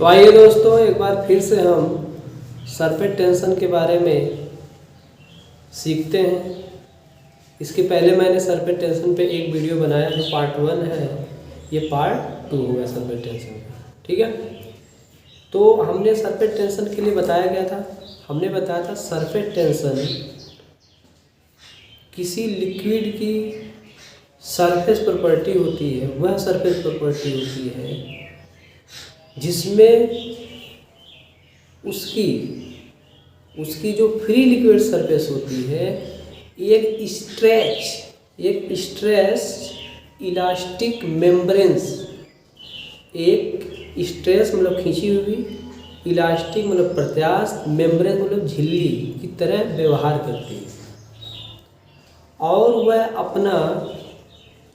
तो आइए दोस्तों, एक बार फिर से हम सरफेस टेंशन के बारे में सीखते हैं। इसके पहले मैंने सरफेस टेंशन पे एक वीडियो बनाया जो पार्ट 1 है, ये पार्ट 2 होगा सरफेस टेंशन का। ठीक है, तो हमने सरफेस टेंशन के लिए बताया गया था, हमने बताया था सरफेस टेंशन किसी लिक्विड की सरफेस प्रॉपर्टी होती है, वह सरफेस प्रॉपर्टी होती है जिसमें उसकी जो फ्री लिक्विड सरफेस होती है एक स्ट्रेच इलास्टिक मेम्ब्रेन्स, एक स्ट्रेस मतलब खींची हुई, इलास्टिक मतलब प्रत्यास्थ, मेम्ब्रेन मतलब झिल्ली की तरह व्यवहार करती है और वह अपना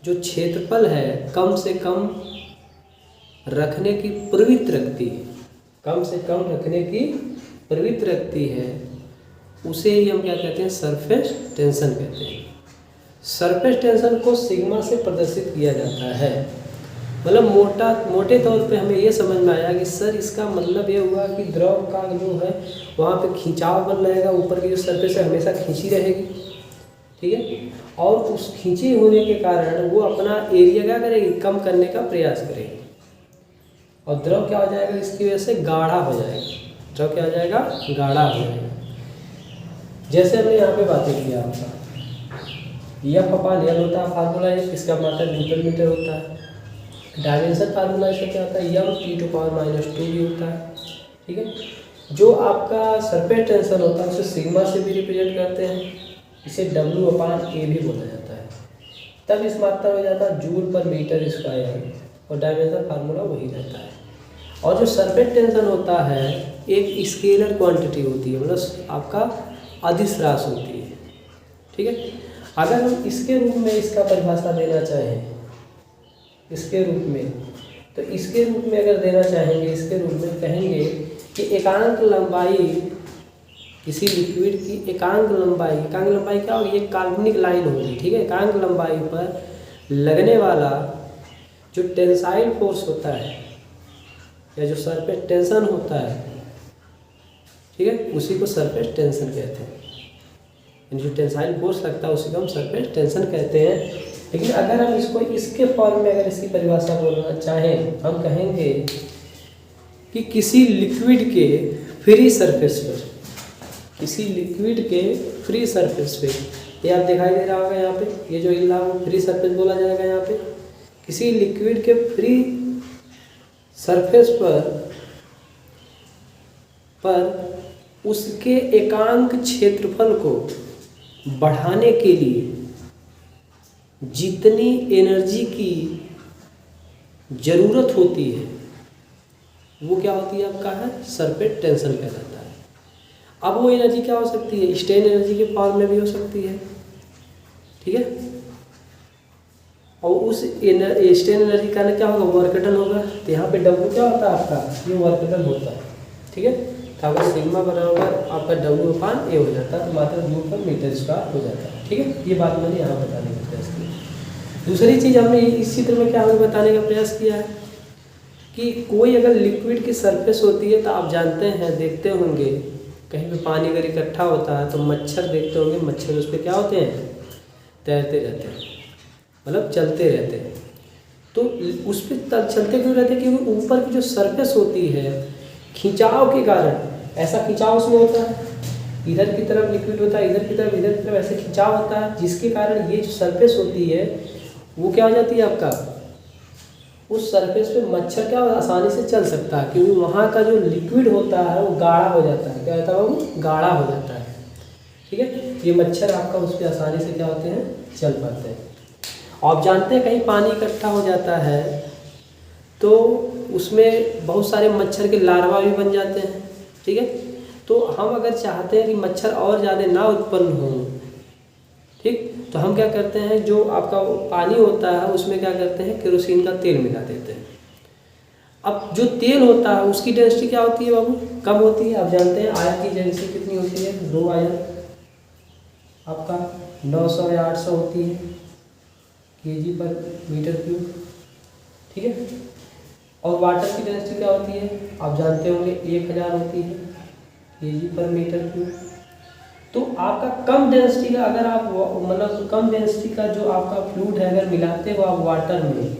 जो क्षेत्रफल है कम से कम रखने की प्रवृत्ति रखती है, कम से कम रखने की प्रवृत्ति रखती है। उसे ही हम क्या कहते हैं, सरफेस टेंशन कहते हैं। सरफेस टेंशन को सिग्मा से प्रदर्शित किया जाता है। मतलब मोटे तौर पे हमें ये समझ में आया कि सर इसका मतलब ये हुआ कि द्रव का जो है वहाँ पे खिंचाव बन रहेगा, ऊपर की जो सरफेस है हमेशा खींची रहेगी। ठीक है, और उस खींची होने के कारण वो अपना एरिया क्या करेगी, कम करने का प्रयास करेगी और द्रव क्या हो जाएगा, इसकी वजह से गाढ़ा हो जाएगा। द्रव क्या हो जाएगा, गाढ़ा हो जाएगा। जैसे हमने यहाँ पे बातें किया आपका यफ अपान एल होता है फार्मूला, इसका मात्रा न्यूटन मीटर होता है। डायमेंशन फार्मूला इसका क्या होता है, यम टी टू पावर -2 भी होता है। ठीक है, जो आपका सरफेस टेंशन होता है उसे सिग्मा से भी रिप्रेजेंट करते हैं, इसे W अपान ए भी बोला जाता है। तब इस मात्रा हो जाता है जूल पर मीटर स्क्वायर और डायमेंशन फार्मूला वही रहता है। और जो सरफेस टेंशन होता है एक स्केलर क्वांटिटी होती है, मतलब आपका अदिश राशि होती है। ठीक है, अगर हम इसके रूप में इसका परिभाषा देना चाहें, इसके रूप में, तो इसके रूप में अगर देना चाहेंगे, इसके रूप में कहेंगे कि एकांक लंबाई किसी लिक्विड की एकांक लंबाई क्या होगी, एक काल्पनिक लाइन होगी। ठीक है, एकांक लंबाई पर लगने वाला जो टेंसाइल फोर्स होता है या जो सरफेस टेंशन होता है, ठीक है, उसी को सरफेस टेंशन कहते हैं। जो टेंसाइल फोर्स लगता है उसी को हम सरफेस टेंशन कहते हैं। लेकिन अगर हम इसको इसके फॉर्म में अगर इसकी परिभाषा बोलना चाहें, हम कहेंगे कि किसी लिक्विड के फ्री सरफेस पर, किसी लिक्विड के फ्री सरफेस पे, ये आप दिखाई दे रहा होगा यहाँ पे, ये जो हिल रहा है फ्री सरफेस बोला जाएगा यहाँ पे। किसी लिक्विड के फ्री सरफेस पर उसके एकांक क्षेत्रफल को बढ़ाने के लिए जितनी एनर्जी की ज़रूरत होती है वो क्या होती है, आपका है सरफेस टेंशन कहलाता है। अब वो एनर्जी क्या हो सकती है, स्ट्रेन एनर्जी के फॉर्म में भी हो सकती है। ठीक है, और उस स्ट्रेन एनर्जी का क्या होगा, वर्क डन होगा। तो यहाँ पे W क्या होता है आपका, ये वर्क डन होता है। ठीक है, तो आपका सिग्मा बराबर आपका W अपान ए हो जाता है, तो मात्रा जूल पर मीटर स्क्वायर हो जाता है। ठीक है, ये बात मैंने यहाँ बताने का प्रयास किया। दूसरी चीज़ हमने इस चित्र में क्या हमें बताने का प्रयास किया है कि कोई अगर लिक्विड की सरफेस होती है तो आप जानते हैं, देखते होंगे कहीं पे पानी अगर इकट्ठा होता है तो मच्छर देखते होंगे, मच्छर उस पर क्या होते हैं, तैरते रहते हैं, मतलब चलते रहते हैं। तो उस पर चलते क्यों रहते हैं, क्योंकि ऊपर की जो सरफेस होती है खिंचाव के कारण, ऐसा खिंचाव उसमें होता है, इधर की तरफ लिक्विड होता है, इधर की तरफ ऐसे खिंचाव होता है, जिसके कारण ये जो सरफेस होती है वो क्या हो जाती है आपका, उस सरफेस पे मच्छर क्या आसानी से चल सकता है, क्योंकि वहाँ का जो लिक्विड होता है वो गाढ़ा हो जाता है। क्या होता है, वो गाढ़ा हो जाता है। ठीक है, ये मच्छर आपका उस पर आसानी से क्या होते हैं, चल पाते हैं। आप जानते हैं कहीं पानी इकट्ठा हो जाता है तो उसमें बहुत सारे मच्छर के लार्वा भी बन जाते हैं। ठीक है, तो हम अगर चाहते हैं कि मच्छर और ज़्यादा ना उत्पन्न हो, ठीक, तो हम क्या करते हैं, जो आपका पानी होता है उसमें क्या करते हैं, केरोसिन का तेल मिला देते हैं। अब जो तेल होता है उसकी डेंसिटी क्या होती है बाबू, कम होती है। आप जानते हैं आयन की डेंसिटी कितनी होती है, 2 आयन आपका 900 या 800 होती है kg/m³। ठीक है, और वाटर की डेंसिटी क्या होती है आप जानते होंगे 1000 होती है kg/m³। तो आपका कम डेंसिटी का अगर आप मतलब कम डेंसिटी का जो आपका फ्लूइड है अगर मिलाते हो आप वाटर में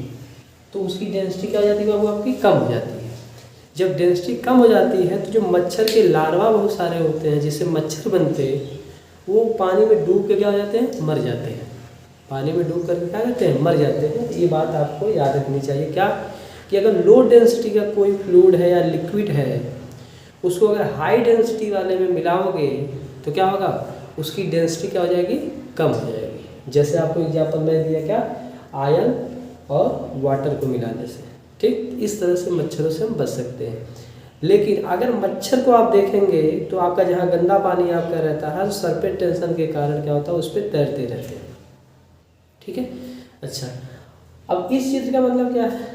तो उसकी डेंसिटी क्या हो जाती है वो आपकी कम हो जाती है। जब डेंसिटी कम हो जाती है तो जो मच्छर के लार्वा बहुत सारे होते हैं जिससे मच्छर बनते हैं वो पानी में डूब के क्या हो जाते हैं मर जाते हैं। पानी में डूब करके क्या करते हैं मर जाते हैं। ये बात आपको याद रखनी चाहिए क्या कि अगर लो डेंसिटी का कोई फ्लूइड है या लिक्विड है उसको अगर हाई डेंसिटी वाले में मिलाओगे तो क्या होगा उसकी डेंसिटी क्या हो जाएगी कम हो जाएगी। जैसे आपको एग्जांपल मैं दिया क्या आयन और वाटर को मिलाने से। ठीक इस तरह से मच्छरों से हम बच सकते हैं। लेकिन अगर मच्छर को आप देखेंगे तो आपका जहाँ गंदा पानी आपका रहता है सरफेस टेंशन के कारण क्या होता है उस पर तैरते रहते हैं। ठीक है अच्छा अब इस चित्र का मतलब क्या है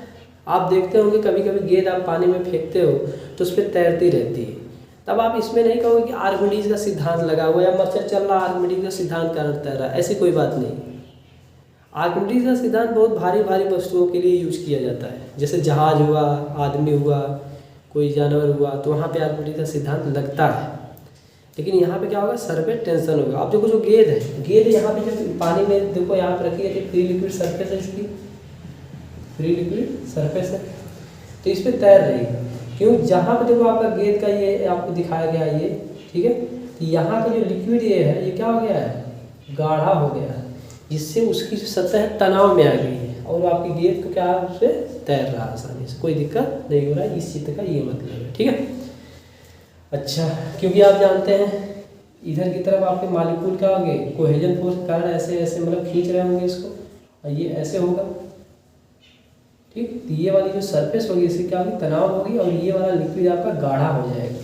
आप देखते होंगे कभी कभी गेंद आप पानी में फेंकते हो तो उस पर तैरती रहती है। तब आप इसमें नहीं कहोगे कि आर्किमिडीज का सिद्धांत लगा हुआ या मच्छर चल रहा आर्किमिडीज का सिद्धांत कारण तैर रहा ऐसी कोई बात नहीं। आर्किमिडीज का सिद्धांत बहुत भारी भारी वस्तुओं के लिए यूज किया जाता है जैसे जहाज हुआ आदमी हुआ कोई जानवर हुआ तो वहाँ पे आर्किमिडीज का सिद्धांत लगता है। लेकिन यहाँ पे क्या होगा सरफेस टेंशन होगा। अब देखो जो गेंद है गेंद यहाँ पे जब पानी में देखो यहाँ पे रखी है कि फ्री लिक्विड सरफेस है इसकी फ्री लिक्विड सरफेस है तो इस पर तैर रही है। क्यों जहाँ पे देखो आपका गेंद का ये आपको दिखाया गया ये ठीक है तो यहाँ का जो लिक्विड ये है ये क्या हो गया है गाढ़ा हो गया है जिससे उसकी सतह तनाव में आ गई है और आपकी गेंद को क्या है उससे तैर रहा है आसानी से कोई दिक्कत नहीं हो रहा है। इस चित्र का ये मतलब है। ठीक है अच्छा क्योंकि आप जानते हैं इधर की तरफ आपके मालिक्यूल क्या होंगे कोहेजन फोर्स के कारण ऐसे ऐसे मतलब खींच रहे होंगे इसको और ये ऐसे होगा। ठीक तो ये वाली जो सरफेस होगी इससे क्या होगी तनाव होगी और ये वाला लिक्विड आपका गाढ़ा हो जाएगा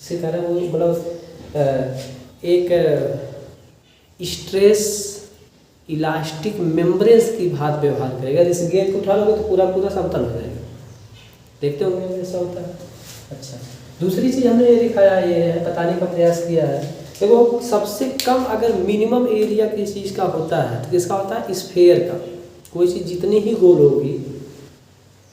इसके कारण वो मतलब एक स्ट्रेस इलास्टिक मेम्ब्रेन्स की भांति व्यवहार करेगा। जैसे गेंद को उठा लोगे तो पूरा पूरा समतल हो जाएगा। देखते होंगे ऐसा होता है। अच्छा दूसरी चीज़ हमने ये दिखाया ये है बताने का प्रयास किया है देखो सबसे कम अगर मिनिमम एरिया किसी चीज़ का होता है तो किसका होता है स्फेयर का। कोई चीज़ जितनी ही गोल होगी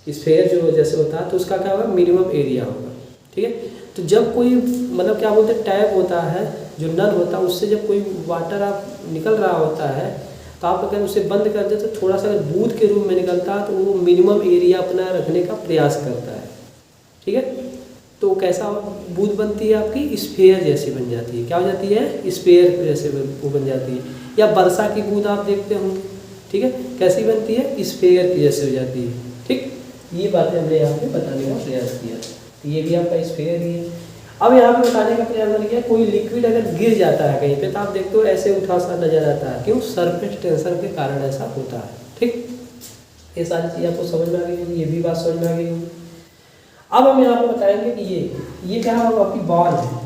स्फेयर जो जैसे होता है तो उसका क्या होगा मिनिमम एरिया होगा। ठीक है तो जब कोई मतलब क्या बोलते हैं टैप होता है जो नल होता है उससे जब कोई वाटर आप निकल रहा होता है तो आप अगर उसे बंद कर दे तो थोड़ा सा अगर बूंद के रूप में निकलता है तो वो मिनिमम एरिया अपना रखने का प्रयास करता है। ठीक है तो कैसा बूंद बनती है आपकी स्फेयर जैसी बन जाती है। क्या हो जाती है स्फेयर जैसे वो बन जाती है। या वर्षा की बूंद आप देखते होंगे ठीक है कैसी बनती है स्फेयर की जैसे हो जाती है। ठीक ये बातें हमने यहाँ पे बताने का प्रयास किया तो ये भी आपका स्फेयर ही है। अब यहाँ पे बताने का प्रयास मैंने किया कोई लिक्विड अगर गिर जाता है कहीं पे तो आप देखते हो ऐसे उठा सा नजर आता है क्यों सरफेस टेंशन के कारण ऐसा होता है। ठीक ये सारी चीज़ आपको समझ में आ गई होगी ये भी बात समझ में आ गई होगी। अब हम यहाँ पे बताएंगे कि ये क्या है आपकी बॉल है।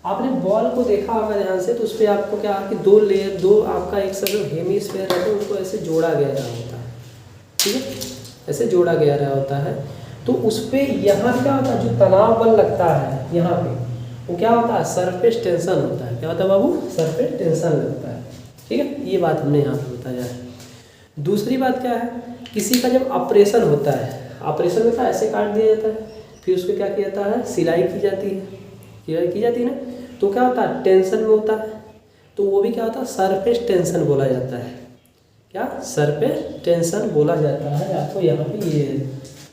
आपने बॉल को देखा होगा ध्यान से तो उस पर आपको क्या है कि दो लेयर दो आपका एक सब हेमिस्फीयर रहता है उनको ऐसे जोड़ा गया रहा होता है। ठीक है ऐसे जोड़ा गया रहा होता है तो उस पर यहाँ क्या होता है जो तनाव बल लगता है यहाँ पे वो क्या होता है सरफेस टेंशन होता है। क्या होता है बाबू सरफेस टेंशन लगता है। ठीक है ये बात हमने यहाँ पे बताया है। दूसरी बात क्या है किसी का जब ऑपरेशन होता है ऑपरेशन में ऐसे काट दिया जाता है फिर उसको क्या किया जाता है सिलाई की जाती है सिलाई की जाती है ना तो क्या होता है टेंशन में होता है तो वो भी क्या होता है सरफेस टेंशन बोला जाता है। क्या सरफेस टेंशन बोला जाता है। आपको यहाँ पे ये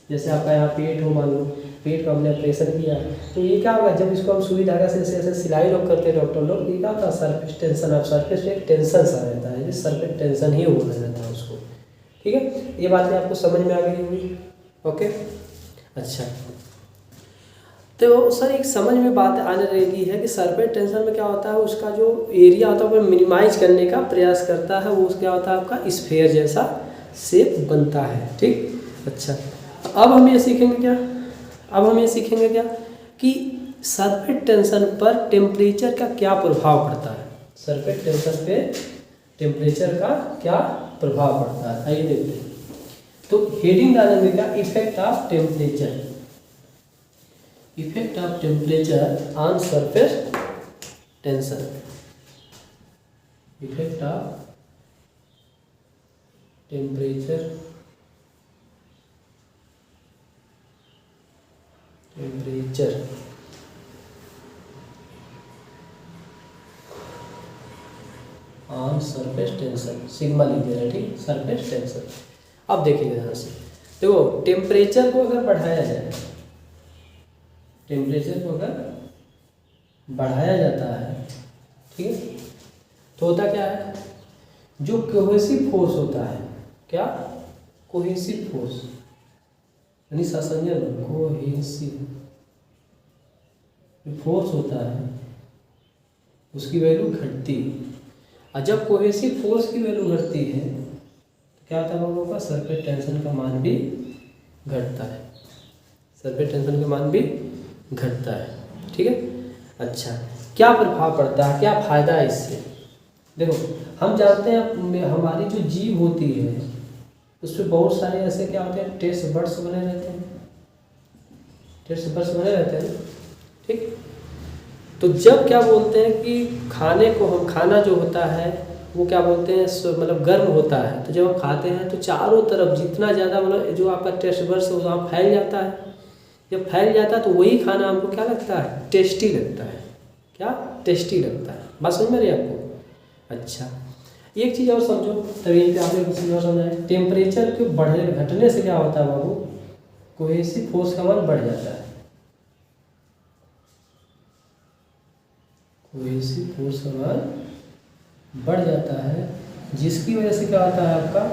जैसे आपका यहाँ पेट हो मान लो पेट का हमने ऑपरेशन किया तो ये क्या होगा जब इसको हम सुई धागा से ऐसे सिलाई लोग करते हैं डॉक्टर लोग ये क्या होता है सरफेस टेंशन अब सरफेस पे एक टेंशन सा रहता है सरफेस टेंशन ही बोला जाता है उसको। ठीक है ये बातें आपको समझ में आ गई होगी। ओके अच्छा तो सर एक समझ में बात आने रहेगी है कि सरफेस टेंशन में क्या होता है उसका जो एरिया होता है वो मिनिमाइज करने का प्रयास करता है वो क्या होता है आपका स्फेयर जैसा शेप बनता है। ठीक अच्छा अब हम ये सीखेंगे क्या कि सरफेस टेंशन पर टेम्परेचर का क्या प्रभाव पड़ता है। सरफेस टेंशन पे टेम्परेचर का क्या प्रभाव पड़ता है आइए देखते हैं। तो हेडिंग डालेंगे क्या effect of temperature on surface tension effect of temperature temperature on surface tension, sigma लिख दे रहा है, ठीक, सरफेस टेंशन। अब देखिएगा ध्यान से, देखो टेम्परेचर को अगर बढ़ाया जाए, टेम्परेचर को अगर बढ़ाया जाता है, ठीक है, तो होता क्या है, जो कोहेसिव फोर्स होता है, क्या, कोहेसिव फोर्स यानी सहसंयोजन, कोहेसिव फोर्स होता है उसकी वैल्यू घटती है। और जब कोहेसिव फोर्स की वैल्यू घटती है तो क्या होता है हम लोगों का, सरफेस टेंशन का मान भी घटता है, सरफेस टेंशन का मान भी घटता है, ठीक है। अच्छा, क्या प्रभाव पड़ता है, क्या फ़ायदा है इससे? देखो हम जानते हैं हमारी जो जीभ होती है उस पर बहुत सारे ऐसे क्या होते हैं, टेस्ट बड्स बने रहते हैं, टेस्ट बड्स बने रहते हैं, ठीक। तो जब क्या बोलते हैं कि खाने को हम, खाना जो होता है वो क्या बोलते हैं, मतलब गर्म होता है, तो जब हम खाते हैं तो चारों तरफ जितना ज़्यादा मतलब जो आपका टेस्ट बड्स है वो वहाँ फैल जाता है। जब फैल जाता है तो वही खाना हमको क्या लगता है, टेस्टी लगता है, क्या, टेस्टी लगता है। बात समझ में आ रही है आपको? अच्छा, एक चीज़ और समझो, तभी यहीं पे आपने कुछ और समझा है, टेम्परेचर के बढ़ने घटने से क्या होता है बाबू, कोहेसिव फोर्स का मान बढ़ जाता है, कोहेसिव फोर्स का मान बढ़ जाता है, जिसकी वजह से क्या होता है आपका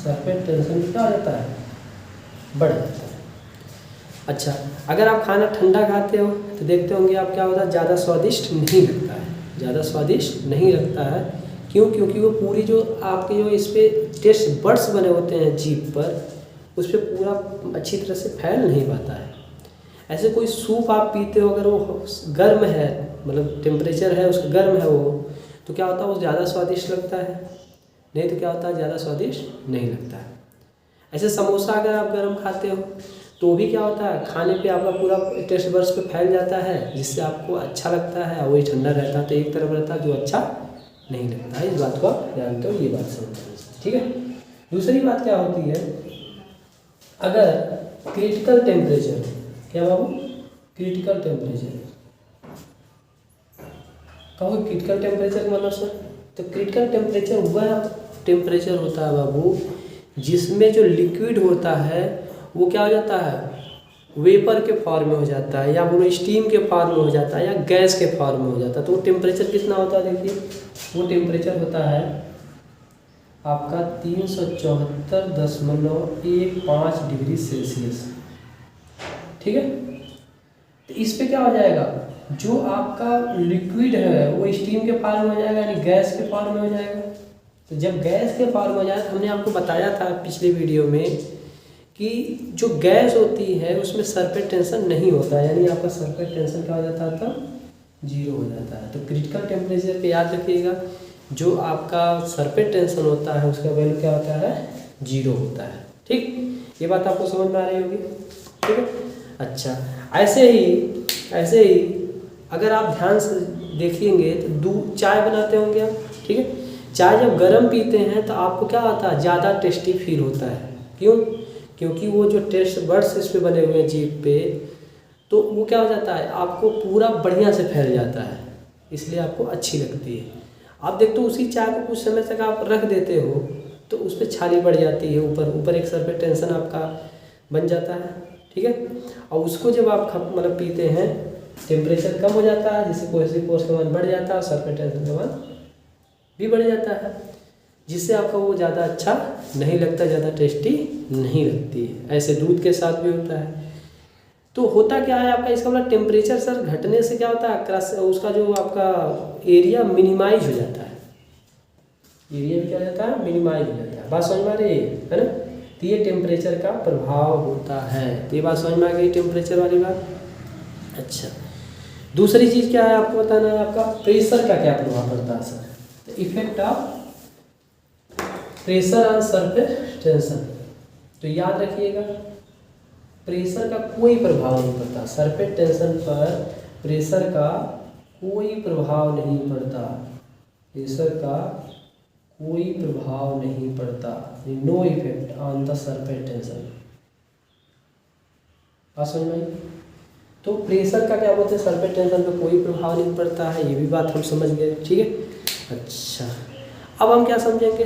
सरफेस टेंशन क्या हो जाता है, बढ़ जाता है। अच्छा, अगर आप खाना ठंडा खाते हो तो देखते होंगे आप क्या होता है, ज़्यादा स्वादिष्ट नहीं लगता है, ज़्यादा स्वादिष्ट नहीं लगता है, क्यों, क्योंकि वो पूरी जो आपके जो इस पर टेस्ट बड्स बने होते हैं जीभ पर, उस पर पूरा अच्छी तरह से फैल नहीं पाता है। ऐसे कोई सूप आप पीते हो, अगर वो गर्म है, मतलब टेम्परेचर है उसका गर्म है वो, तो क्या होता है वो ज़्यादा स्वादिष्ट लगता है, नहीं तो क्या होता है ज़्यादा स्वादिष्ट नहीं लगता है। ऐसे समोसा अगर आप गर्म खाते हो तो भी क्या होता है, खाने पे आपका पूरा टेस्ट बड्स पे फैल जाता है, जिससे आपको अच्छा लगता है, वही ठंडा रहता है तो एक तरफ रहता है जो अच्छा नहीं लगता है। इस बात को आप ध्यान दो, ये बात समझना, ठीक है। दूसरी बात क्या होती है, अगर क्रिटिकल टेम्परेचर, क्या बाबू, क्रिटिकल टेम्परेचर, कहोगे क्रिटिकल टेम्परेचर का मतलब सर, तो क्रिटिकल टेम्परेचर वह टेम्परेचर होता है बाबू जिसमें जो लिक्विड होता है वो क्या हो जाता है, वेपर के फॉर्म में हो जाता है, या बोलो स्टीम के फॉर्म में हो जाता है, या गैस के फॉर्म में हो जाता है। तो वो टेम्परेचर कितना होता है, देखिए वो टेम्परेचर होता है आपका 374.15 डिग्री सेल्सियस, ठीक है। तो इस पे क्या हो जाएगा, जो आपका लिक्विड है वो स्टीम के फॉर्म में हो जाएगा, यानी गैस के फॉर्म में हो जाएगा। तो जब गैस के फॉर्म में हो जाए, हमने आपको बताया था पिछले वीडियो में कि जो गैस होती है उसमें सरफेस टेंशन नहीं होता, यानी आपका सरफेस टेंशन क्या हो जाता है, तब जीरो हो जाता है। तो क्रिटिकल टेम्परेचर पे याद रखिएगा, जो आपका सरफेस टेंशन होता है उसका वैल्यू क्या होता है, जीरो होता है, ठीक। ये बात आपको समझ में आ रही होगी, ठीक है। अच्छा, ऐसे ही अगर आप ध्यान से देखेंगे तो दूध, चाय बनाते होंगे आप, ठीक है। चाय जब गर्म पीते हैं तो आपको क्या होता है, ज़्यादा टेस्टी फील होता है, क्यों, क्योंकि वो जो टेस्ट बड्स इस पे बने हुए हैं जीभ पे, तो वो क्या हो जाता है, आपको पूरा बढ़िया से फैल जाता है, इसलिए आपको अच्छी लगती है। आप देखते हो उसी चाय को कुछ समय तक आप रख देते हो तो उस पर छाली बढ़ जाती है, ऊपर एक सरफेस टेंशन आपका बन जाता है, ठीक है। और उसको जब आप मतलब पीते हैं, टेम्परेचर कम हो जाता है, जिससे कोहेसिव फोर्स का मान बढ़ जाता है और सरफेस टेंशन का मान भी बढ़ जाता है, जिससे आपका वो ज़्यादा अच्छा नहीं लगता, ज़्यादा टेस्टी नहीं लगती है। ऐसे दूध के साथ भी होता है। तो होता क्या है आपका, इसका मतलब टेम्परेचर सर घटने से क्या होता है, उसका जो आपका एरिया मिनिमाइज हो जाता है, एरिया भी क्या हो जाता है, मिनिमाइज हो जाता है। बात समझ में आ रही है ना। तो ये टेम्परेचर का प्रभाव होता है। तो ये बात समझ में आ गई टेम्परेचर वाली बात। अच्छा, दूसरी चीज़ क्या है आपको बताना है, आपका प्रेशर का क्या प्रभाव पड़ता है sir, effect of pressure on surface tension. तो याद रखिएगा, प्रेशर का कोई प्रभाव नहीं पड़ता सरफेस टेंशन पर, प्रेशर का कोई प्रभाव नहीं पड़ता, प्रेशर का कोई प्रभाव नहीं पड़ता, no effect on the surface tension. बात समझ में आई? तो प्रेशर का क्या बोलते हैं, सरफेस टेंशन पे कोई प्रभाव नहीं पड़ता है, ये भी बात हम समझ गए। ठीक है। अच्छा, अब हम क्या समझेंगे,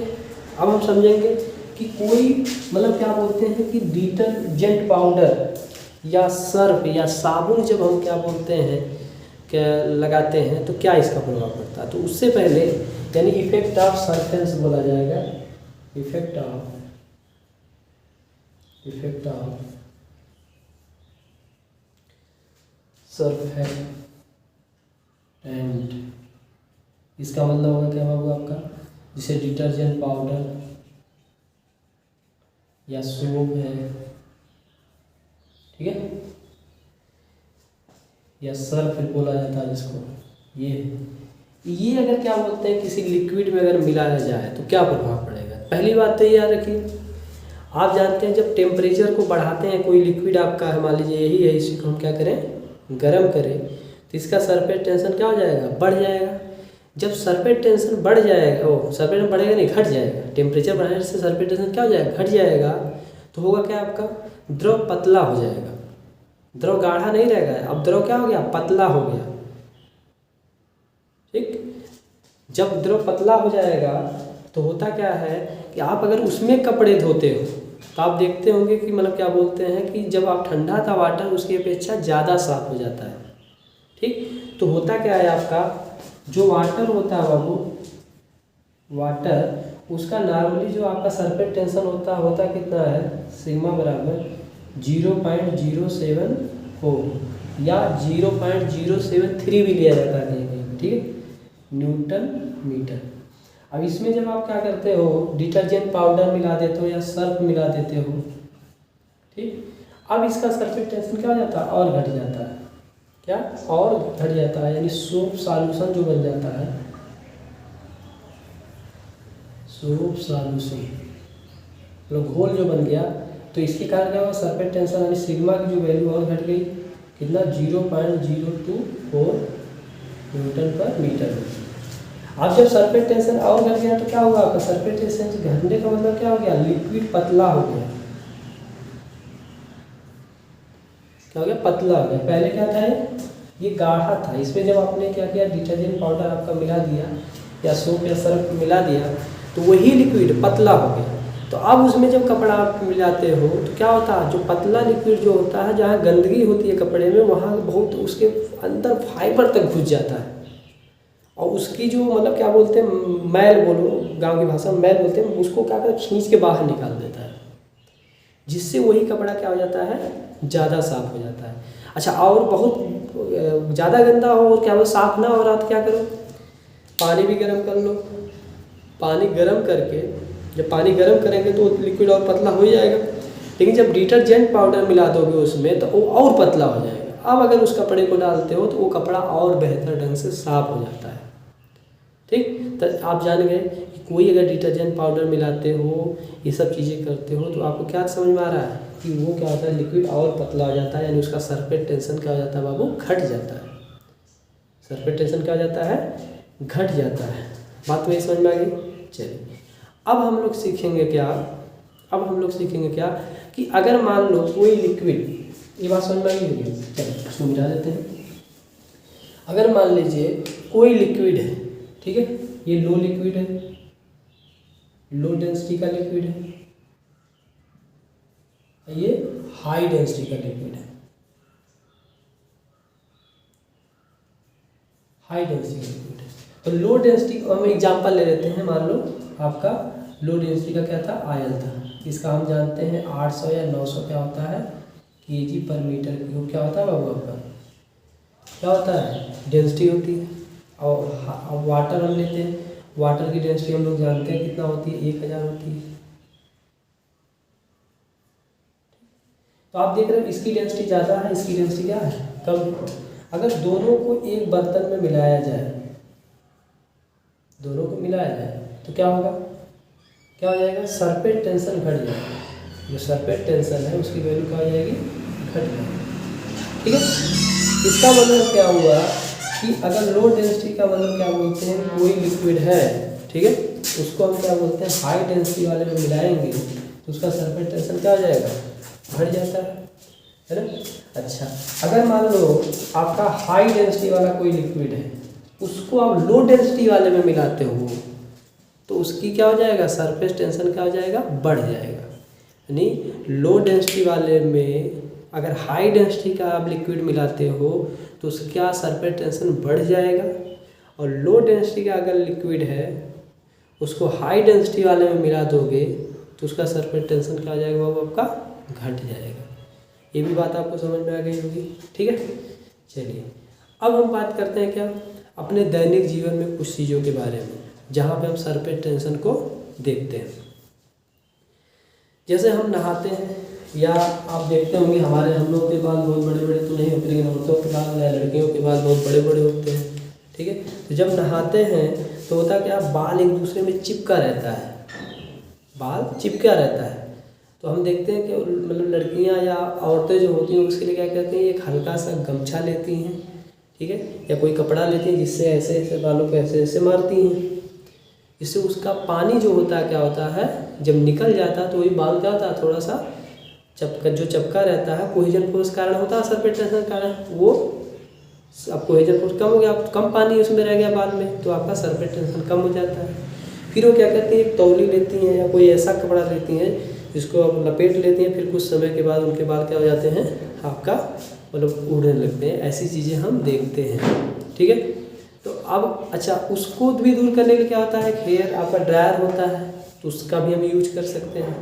अब हम समझेंगे कि कोई मतलब क्या बोलते हैं कि डिटर्जेंट पाउडर या सर्फ या साबुन जब हम क्या बोलते हैं क्या लगाते हैं तो क्या इसका प्रभाव पड़ता है। तो उससे पहले यानी इफेक्ट ऑफ सरफेस बोला जाएगा, इफेक्ट ऑफ सरफेक्टेंट। इसका मतलब होगा क्या होगा आपका, जैसे डिटर्जेंट पाउडर या सोप है, ठीक है, या सर्फ बोला जाता है जिसको, ये अगर क्या बोलते हैं किसी लिक्विड में अगर मिलाया जाए तो क्या प्रभाव पड़ेगा। पहली बात तो ये याद रखिए, आप जानते हैं जब टेम्परेचर को बढ़ाते हैं कोई लिक्विड आपका है, मान लीजिए यही है, इसी को हम क्या करें गर्म करें, तो इसका सरफेस टेंशन क्या हो जाएगा, बढ़ जाएगा। जब सरफेस टेंशन बढ़ जाएगा, ओ सरफेस बढ़ेगा नहीं, घट जाएगा, टेम्परेचर बढ़ाने से सरफेस टेंशन क्या हो जाएगा, घट जाएगा। तो होगा क्या, आपका द्रव पतला हो जाएगा, द्रव गाढ़ा नहीं रहेगा, अब द्रव क्या हो गया, पतला हो गया। ठीक, जब द्रव पतला हो जाएगा तो होता क्या है कि आप अगर उसमें कपड़े धोते हो तो आप देखते होंगे कि मतलब क्या बोलते हैं कि जब आप ठंडा था वाटर उसकी अपेक्षा ज़्यादा साफ हो जाता है। ठीक, तो होता क्या है आपका जो वाटर होता है बाबू, वाटर उसका नॉर्मली जो आपका सरफेस टेंशन होता कितना है, सिग्मा बराबर 0.074 या 0.073 भी लिया जाता है कहीं कहीं, ठीक है, न्यूटन मीटर। अब इसमें जब आप क्या करते हो, डिटर्जेंट पाउडर मिला देते हो या सर्फ मिला देते हो, ठीक, अब इसका सरफेस टेंशन क्या हो जाता है, और घट जाता है, क्या और घट जाता है, यानी सोप सॉल्यूशन जो बन जाता है, सोप सॉल्यूशन मतलब घोल जो बन गया, तो इसके कारण क्या हुआ, सरफेस टेंशन यानी सिग्मा की जो वैल्यू और घट गई, कितना 0.024 न्यूटन पर मीटर। अब जब सरफेस टेंशन और घट गया तो क्या हुआ, आपका सरफेस टेंशन घटने का मतलब क्या हो गया, लिक्विड पतला हो गया, क्या हो गया, पतला हो गया। पहले क्या था ये गाढ़ा था, इसमें जब आपने क्या किया, डिटर्जेंट पाउडर आपका मिला दिया या सोप या सर्फ मिला दिया तो वही लिक्विड पतला हो गया। तो अब उसमें जब कपड़ा आप मिलाते हो तो क्या होता है, जो पतला लिक्विड जो होता है, जहाँ गंदगी होती है कपड़े में वहाँ बहुत उसके अंदर फाइबर तक घुस जाता है, और उसकी जो मतलब क्या बोलते हैं मैल, बोलो गांव की भाषा में मैल बोलते हैं, उसको क्या कर खींच के बाहर निकाल देता है, जिससे वही कपड़ा क्या हो जाता है, ज़्यादा साफ हो जाता है। अच्छा, और बहुत ज़्यादा गंदा हो क्या वो साफ ना हो रहा तो क्या करो, पानी भी गर्म कर लो, पानी गर्म करके जब पानी गर्म करेंगे तो लिक्विड और पतला हो जाएगा, लेकिन जब डिटर्जेंट पाउडर मिला दोगे उसमें तो वो और पतला हो जाएगा। अब अगर उस कपड़े को डालते हो तो वो कपड़ा और बेहतर ढंग से साफ हो जाता है। ठीक, तो आप जान गए कि कोई अगर डिटर्जेंट पाउडर मिलाते हो, ये सब चीज़ें करते हो, तो आपको क्या समझ में आ रहा है कि वो क्या होता है, लिक्विड और पतला हो जाता है, यानी उसका सरफेस टेंशन क्या हो जाता है बाबू, घट जाता है, सरफेस टेंशन क्या हो जाता है, घट जाता है। बात वही समझ में आ गई। चलिए, अब हम लोग सीखेंगे क्या कि अगर मान लो कोई लिक्विड, ये बात समझ में आ गई, चलिए उसको मिटा देते हैं। अगर मान लीजिए कोई लिक्विड है, ठीक है, ये लो लिक्विड है, लो डेंसिटी का लिक्विड है, ये हाई डेंसिटी का लिक्विड है, हाई डेंसिटी का लिक्विड है। तो लो डेंसिटी हम एग्जांपल ले लेते हैं, मान लो आपका लो डेंसिटी का क्या था, आयल था, इसका हम जानते हैं 800 या 900 क्या होता है, केजी पर मीटर क्यूब क्या होता है बाबू, आपका क्या होता है, डेंसिटी होती है। और वाटर हम लेते हैं, वाटर की डेंसिटी हम लोग जानते हैं कितना होती है, 1000 होती है। तो आप देख रहे हो इसकी डेंसिटी ज़्यादा है, इसकी डेंसिटी क्या है, कम। अगर दोनों को एक बर्तन में मिलाया जाए, दोनों को मिलाया जाए तो क्या होगा, क्या हो जाएगा, सरफेस टेंशन घट जाएगा, जो सरफेस टेंशन है उसकी वैल्यू क्या हो जाएगी, घट जाएगी। ठीक है, इसका मतलब क्या हुआ कि अगर लो डेंसिटी का मतलब क्या बोलते हैं, कोई लिक्विड है, ठीक है, उसको हम क्या बोलते हैं, हाई डेंसिटी वाले में मिलाएंगे तो उसका सरफेस टेंशन क्या हो जाएगा, घट जाता है। है ना। अच्छा, अगर मान लो आपका हाई डेंसिटी वाला कोई लिक्विड है, उसको आप लो डेंसिटी वाले में मिलाते हो, तो उसकी क्या हो जाएगा, सरफेस टेंशन क्या हो जाएगा, बढ़ जाएगा। यानी लो डेंसिटी वाले में अगर हाई डेंसिटी का आप लिक्विड मिलाते हो तो उसका सरफेस टेंशन बढ़ जाएगा, और लो डेंसिटी का अगर लिक्विड है उसको हाई डेंसिटी वाले में मिला दोगे तो उसका सरफेस टेंशन क्या हो जाएगा, वो आपका घट जाएगा। ये भी बात आपको समझ में आ गई होगी, ठीक है। चलिए अब हम बात करते हैं क्या, अपने दैनिक जीवन में कुछ चीज़ों के बारे में जहाँ पे हम सरफेस टेंशन को देखते हैं। जैसे हम नहाते हैं, या आप देखते होंगे हम लोग के बाल बहुत बड़े बड़े तो नहीं होते, लेकिन औरतों के बाल या लड़कियों के बाल बहुत बड़े बड़े होते हैं, ठीक है। तो जब नहाते हैं तो होता क्या, बाल एक दूसरे में चिपका रहता है, बाल चिपका रहता है। तो हम देखते हैं कि मतलब लड़कियां या औरतें जो होती हैं उसके लिए क्या करती हैं, एक हल्का सा गमछा लेती हैं, ठीक है, या कोई कपड़ा लेती हैं जिससे ऐसे ऐसे बालों को ऐसे ऐसे मारती हैं। इससे उसका पानी जो होता है क्या होता है, जब निकल जाता है तो वही बाल क्या होता है, थोड़ा सा चपका रहता है, कोहेजन फोर्स कारण होता है, सरफेस टेंशन कारण, वो अब कोहेजन फोर्स कम हो गया, कम पानी उसमें रह गया बाल में, तो आपका सरफेस टेंशन कम हो जाता है। फिर वो क्या करती हैं, एक तौली लेती हैं या कोई ऐसा कपड़ा लेती हैं जिसको आप लपेट लेती हैं, फिर कुछ समय के बाद उनके बाल क्या हो जाते हैं, आपका मतलब उड़ने लगते हैं। ऐसी चीज़ें हम देखते हैं, ठीक है। तो अब अच्छा, उसको भी दूर करने के लिए क्या होता है, हेयर आपका ड्रायर होता है, तो उसका भी हम यूज कर सकते हैं,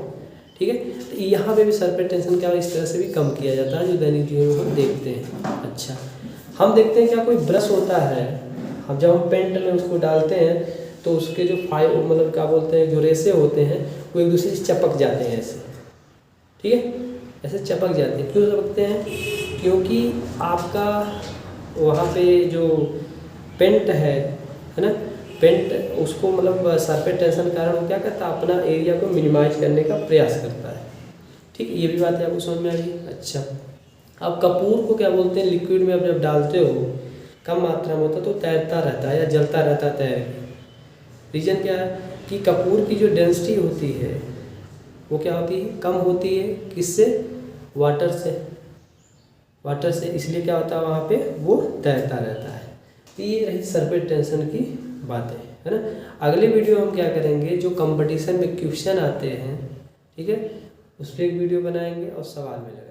ठीक है। तो यहाँ पे भी सरफेस टेंशन क्या इस तरह से भी कम किया जाता है, जो दैनिक जीवन में हम देखते हैं। अच्छा, हम देखते हैं क्या, कोई ब्रश होता है, हम जब हम पेंट में उसको डालते हैं तो उसके जो मतलब क्या बोलते हैं, जो रेसे होते हैं वो एक दूसरे से चिपक जाते हैं ऐसे, ठीक है, ऐसे चिपक जाते हैं। क्यों चिपकते हैं, क्योंकि आपका वहाँ पे जो पेंट है ना, पेंट उसको मतलब सरफेस टेंशन कारण वो क्या करता है, अपना एरिया को मिनिमाइज करने का प्रयास करता है, ठीक है। ये भी बात है आपको समझ में आ गई। अच्छा, अब कपूर को क्या बोलते हैं, लिक्विड में जब डालते हो कम मात्रा में होता तो तैरता रहता है या जलता रहता है तैर के। रीज़न क्या है कि कपूर की जो डेंसिटी होती है वो क्या होती है, कम होती है, किससे, वाटर से, इसलिए क्या होता है वहाँ पे वो तैरता रहता है। तो ये रही सरफेस टेंशन की बातें, है ना। अगले वीडियो हम क्या करेंगे, जो कंपटीशन में क्वेश्चन आते हैं, ठीक है, उस पर एक वीडियो बनाएंगे और सवाल में लगाएंगे।